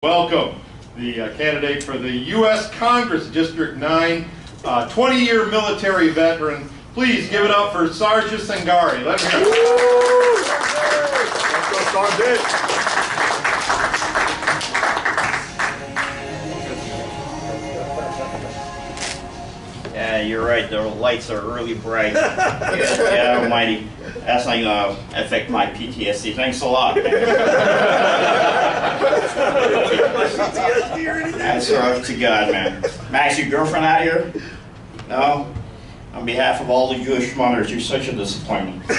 Welcome the candidate for the U.S. Congress, District 9, 20-year military veteran. Please give it up for Sergeant Sangari. Let him hear it. Let's go, Sergeant. Yeah, you're right. The lights are really bright. Yeah, almighty. That's not going to affect my PTSD. Thanks a lot. That's right to God, man. Max, your girlfriend out here? No? On behalf of all the Jewish mothers, you're such a disappointment. But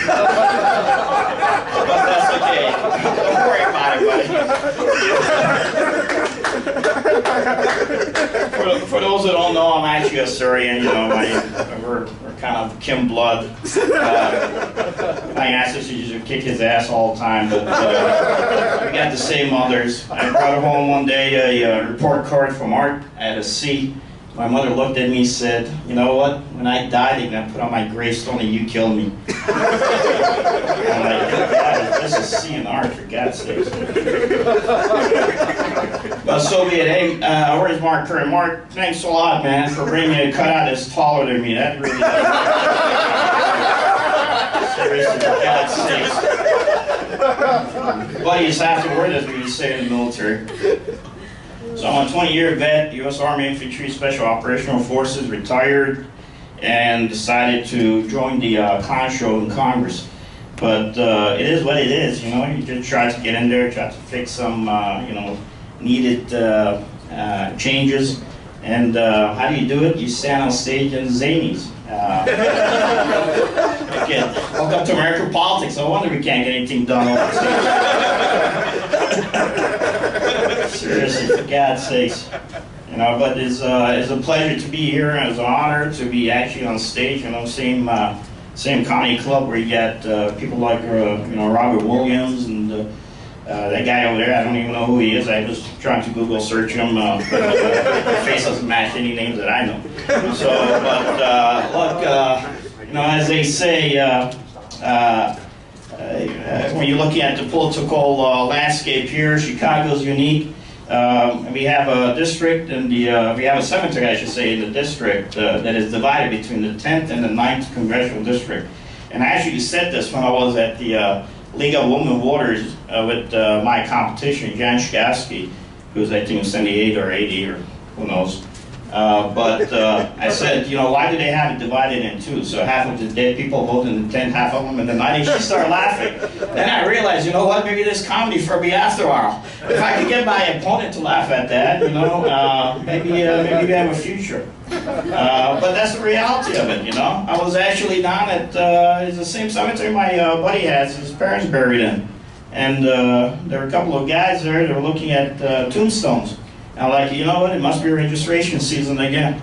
that's okay. Don't worry about it, buddy. For those that don't know, I'm actually a Syrian. You know, we're kind of kin blood. My ancestors used to kick his ass all the time, but we got the same mothers. I brought home one day a report card from Art at a C. My mother looked at me and said, "You know what? When I die, they're going to put on my gravestone and you killed me." I'm like, God, this is C and Art, for God's sake. But so be it. Hey, where's Mark Curry? Mark, thanks a lot, man, for bringing a cutout that's taller than me. That really seriously, for God's sake. Buddies have to word, as we say in the military. So I'm a 20-year vet, U.S. Army Infantry Special Operational Forces, retired, and decided to join the con show in Congress. But it is what it is, you know. You just try to get in there, try to fix some, needed changes. And how do you do it? You stand on stage in Zanies. Again, welcome to American politics. No wonder we can't get anything done over stage. Seriously, for God's sakes. You know, but it's a pleasure to be here, and it's an honor to be actually on stage. You know, same comedy club where you got people like Robert Williams and that guy over there. I don't even know who he is. I was trying to Google search him. His face doesn't match any names that I know. So, but look, as they say, when you're looking at the political landscape here, Chicago's unique. We have a district, and we have a cemetery, I should say, in the district that is divided between the 10th and the 9th Congressional District. And I actually said this when I was at the League of Women Voters with my competition, Jan Shkasky, who's I think 78 or 80 or who knows. But I said, why do they have it divided in two? So half of the dead people vote in the 10th, half of them in the 9th. She started laughing. Then I realized, you know what, maybe there's comedy for me after all. If I could get my opponent to laugh at that, maybe we have a future. But that's the reality of it, I was actually down at it's the same cemetery my buddy has his parents buried in. And there were a couple of guys there that were looking at tombstones. I'm like, you know what, it must be registration season again.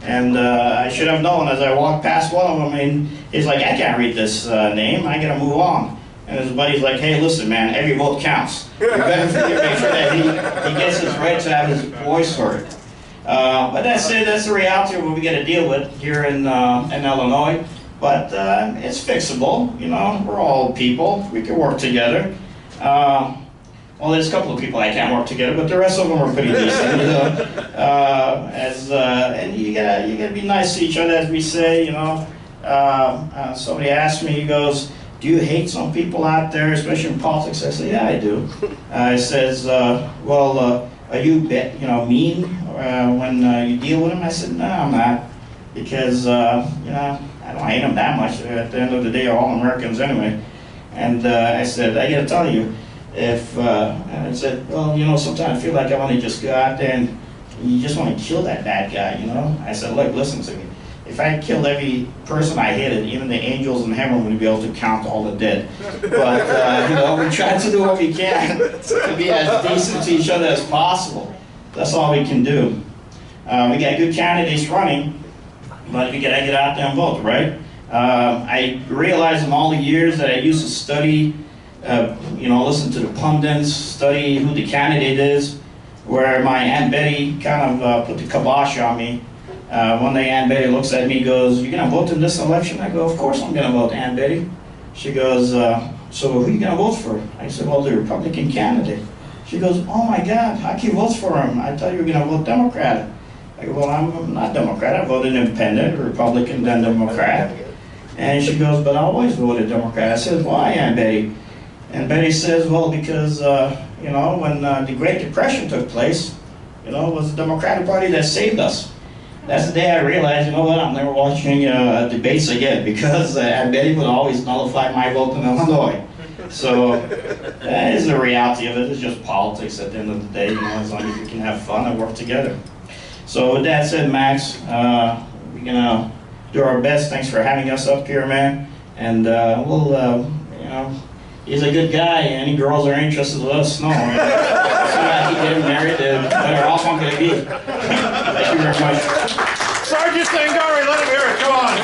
And I should have known as I walked past one of them, and he's like, I can't read this name, I gotta move on. And his buddy's like, hey, listen, man, every vote counts. You better make sure that he gets his right to have his voice heard. But that's it, that's the reality of what we gotta deal with here in Illinois. But it's fixable, we're all people, we can work together. Well, there's a couple of people I can't work together, but the rest of them are pretty decent. And you gotta be nice to each other, as we say. Somebody asked me, he goes, "Do you hate some people out there, especially in politics?" I said, "Yeah, I do." He says, "Well, are you mean when you deal with them?" I said, "No, I'm not, because I don't hate them that much. At the end of the day, they're all Americans anyway." And I said, "I gotta tell you." And I said, well, sometimes I feel like I want to just go out there and you just want to kill that bad guy, I said, look, listen to me. If I killed every person I hated, even the angels in heaven wouldn't be able to count all the dead. But, we try to do what we can to be as decent to each other as possible. That's all we can do. We got good candidates running, but we got to get out there and vote, right? I realized in all the years that I used to study listen to the pundits, study who the candidate is, where my Aunt Betty kind of put the kibosh on me. One day Aunt Betty looks at me and goes, "You gonna vote in this election?" I go, "Of course I'm gonna vote, Aunt Betty." She goes, "So who are you gonna vote for?" I said, "Well, the Republican candidate." She goes, oh my God, how can you vote for him? I thought you were going to vote Democrat. I go, well, I'm not Democrat. I voted Independent, Republican, then Democrat. And she goes, but I always voted Democrat. I said, why, Aunt Betty? And Betty says, well, because, you know, when the Great Depression took place, you know, it was the Democratic Party that saved us. That's the day I realized, you know what, I'm never watching debates again, because Aunt Betty would always nullify my vote in Illinois. So that is the reality of it. It's just politics at the end of the day, you know, as long as we can have fun and work together. So with that said, Max, we're gonna do our best. Thanks for having us up here, man. And we'll, you know, he's a good guy. Any girls are interested, let us know. So that he get married, and better off I'm gonna be. Thank you very much. Sergeant Sangari, let him hear it. Come on.